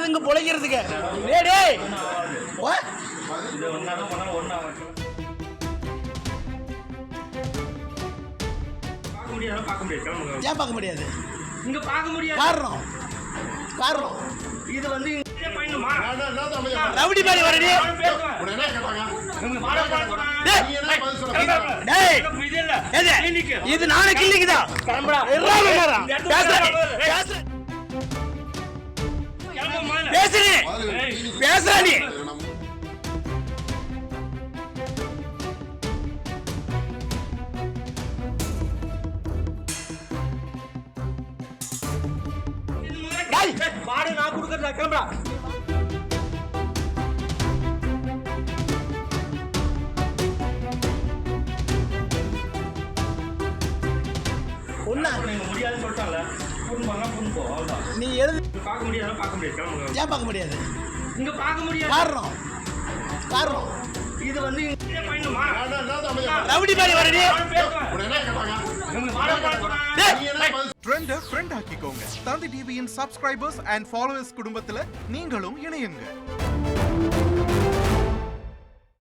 வந்தது இங்க பொழைக்கிறதுக்கு. டேய் இது ஒன்னாதான் பண்ணா ஒண்ணா பார்க்க முடியாது. ஏன் பார்க்க முடியாது? இங்க பார்க்க முடியாது. காரணம் இது வந்து ரவுடி மாதிரி வரடி. இது நானே கிள்ளிக்குதா? பேசுறா நீ. பாடு நான் கொடுக்கறதா கிளம்புறா. முடியாதுன்னு சொல்லிட்டாங்கல்ல, நீ எழுது. பார்க்க முடியாது. ஏன் பார்க்க முடியாது? இங்க பார்க்க முடியாது. காரணம் இது வந்து ரவுடி மாதிரி வரடி. ட்ரெண்ட ஃப்ரெண்ட் ஆக்கிக்கோங்க. தந்தி டிவியின் சப்ஸ்கிரைபர்ஸ் அண்ட் ஃபாலோவர்ஸ் குடும்பத்துல நீங்களும் இணையுங்க.